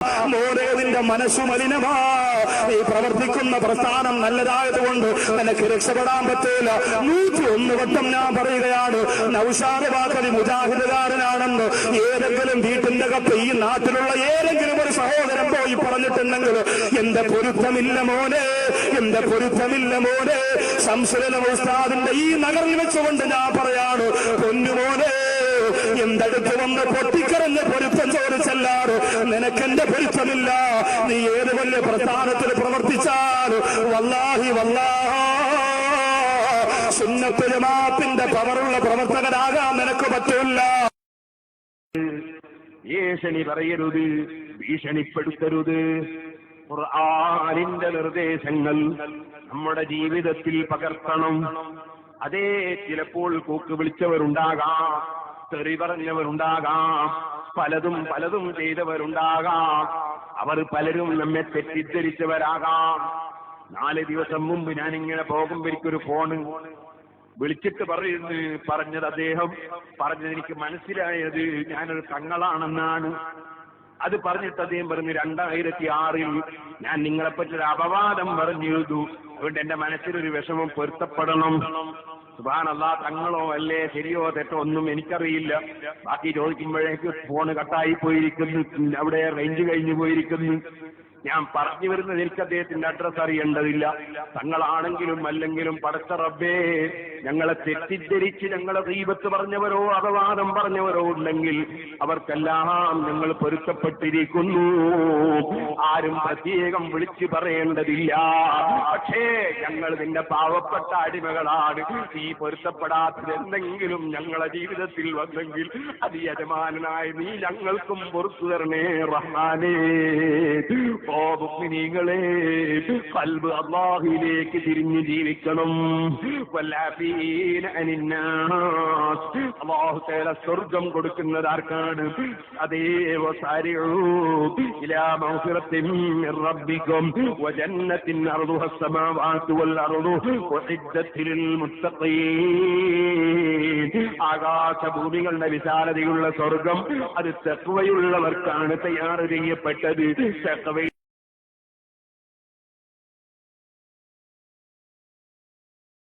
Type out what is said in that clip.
മോനെ നിന്റെ മനസ്സു മലിനമാ. നീ പ്രവർത്തിക്കുന്ന പ്രസ്ഥാനം നല്ലതായതുകൊണ്ട് നിനക്ക് രക്ഷപ്പെടാൻ പറ്റൂല. 101 വട്ടം ഞാൻ പറയുകയാണ്, നൗഷാദ് വാക്കലി മുജാഹിദുകാരനാണെന്ന് ഏതെങ്കിലും വീട്ടിന്റെ കത്ത് ഈ നാട്ടിലുള്ള ഏതെങ്കിലും ഒരു സഹോദരൻ പോയി പറഞ്ഞിട്ടുണ്ടെങ്കിൽ എന്റെ പൊരുത്തമില്ല മോനെ, എന്റെ പൊരുത്തമില്ല മോനെ. ശംസുൽ ഉസ്താദിന്റെ ഈ നഗറിൽ വെച്ചുകൊണ്ട് ഞാൻ പറയാണ്, പൊന്നുമോനെ എന്തടുത്ത് വന്ന് പൊട്ടിക്കരഞ്ഞ് പൊരുത്തം ചോദിച്ചല്ലാറ് നിനക്കെന്റെ പൊരുത്തമില്ല. നീ ഏത് വലിയ പ്രസ്ഥാനത്തിൽ പ്രവർത്തിച്ചാൽ വല്ലാഹി സുന്നത്ത് ജമാഅത്തിന്റെ പവറുള്ള പ്രവർത്തകരാകാൻ നിനക്ക് പറ്റില്ല. ഭീഷണി പറയരുത്, ഭീഷണിപ്പെടുത്തരുത്. ഖുർആനിന്റെ നിർദ്ദേശങ്ങൾ നമ്മുടെ ജീവിതത്തിൽ പകർത്തണം. അതേ, ചിലപ്പോൾ കൂക്ക് വിളിച്ചവരുണ്ടാകാം, തെറി പറഞ്ഞവരുണ്ടാകാം, പലതും ചെയ്തവരുണ്ടാകാം. അവർ പലരും നമ്മെ തെറ്റിദ്ധരിച്ചവരാകാം. 4 ദിവസം മുമ്പ് ഞാനിങ്ങനെ പോകുമ്പോ എനിക്കൊരു ഫോണ് വിളിച്ചിട്ട് പറഞ്ഞത് അദ്ദേഹം പറഞ്ഞത് എനിക്ക് മനസ്സിലായത് ഞാനൊരു തങ്ങളാണെന്നാണ്. അത് പറഞ്ഞിട്ട് അദ്ദേഹം പറഞ്ഞു 2006 ഞാൻ നിങ്ങളെപ്പറ്റി ഒരു അപവാദം പറഞ്ഞിരുന്നു, അതുകൊണ്ട് എന്റെ മനസ്സിലൊരു വിഷമം പൊരുത്തപ്പെടണം. സുബ്ഹാനല്ലാഹ്, തങ്ങളോ അല്ലേ ശരിയോ തെറ്റോ ഒന്നും എനിക്കറിയില്ല. ബാക്കി ചോദിക്കുമ്പോഴേക്ക് ഫോണ് കട്ടായി പോയിരിക്കുന്നു, അവിടെ റേഞ്ച് കഴിഞ്ഞു പോയിരിക്കുന്നു. ഞാൻ പറഞ്ഞു വരുന്നത് എനിക്ക് അദ്ദേഹത്തിന്റെ അഡ്രസ് അറിയേണ്ടതില്ല. തങ്ങളാണെങ്കിലും അല്ലെങ്കിലും പടച്ച റബ്ബേ, ഞങ്ങളെ തെറ്റിദ്ധരിച്ച് ഞങ്ങളെ ഗീബത്ത് പറഞ്ഞവരോ അപവാദം പറഞ്ഞവരോ ഉണ്ടെങ്കിൽ അവർക്കെല്ലാം ഞങ്ങൾ പൊരുത്തപ്പെട്ടിരിക്കുന്നു. ആരും പ്രത്യേകം വിളിച്ചു പറയേണ്ടതില്ല. പക്ഷേ ഞങ്ങൾ നിന്റെ പാവപ്പെട്ട അടിമകളാണ്. ഈ പൊരുത്തപ്പെടാത്തത് എന്തെങ്കിലും ഞങ്ങളെ ജീവിതത്തിൽ വന്നെങ്കിൽ അത് യജമാനായ നീ ഞങ്ങൾക്കും പൊറുത്തു തരണേ റഹ്മാനേ. ഓ മുഅ്മിനീങ്ങളെ, ഖൽബ് അല്ലാഹുവിലേക്ക് തിരിഞ്ഞു ജീവിക്കണം. വല്ലഫീന അനിന്നാസ്, അല്ലാഹു തആല സ്വർഗ്ഗം കൊടുക്കുന്നത് ആർക്കാണ്? അതേ, വസാരിഉ ഇലാ മഗ്ഫിറത്തിൻ മിർ റബ്ബിക്കും വജന്നത്തിൻ അർദുഹ അസ്സമാവാതു വൽ അർദു ഉഇദ്ദത് ലിൽ മുത്തഖീൻ. ആകാശഭൂമികളുടെ വിശാലതയുള്ള സ്വർഗ്ഗം അത് തഖ്വയുള്ളവർക്കാണ് തയ്യാർ ചെയ്യപ്പെട്ടത്. തഖ്വ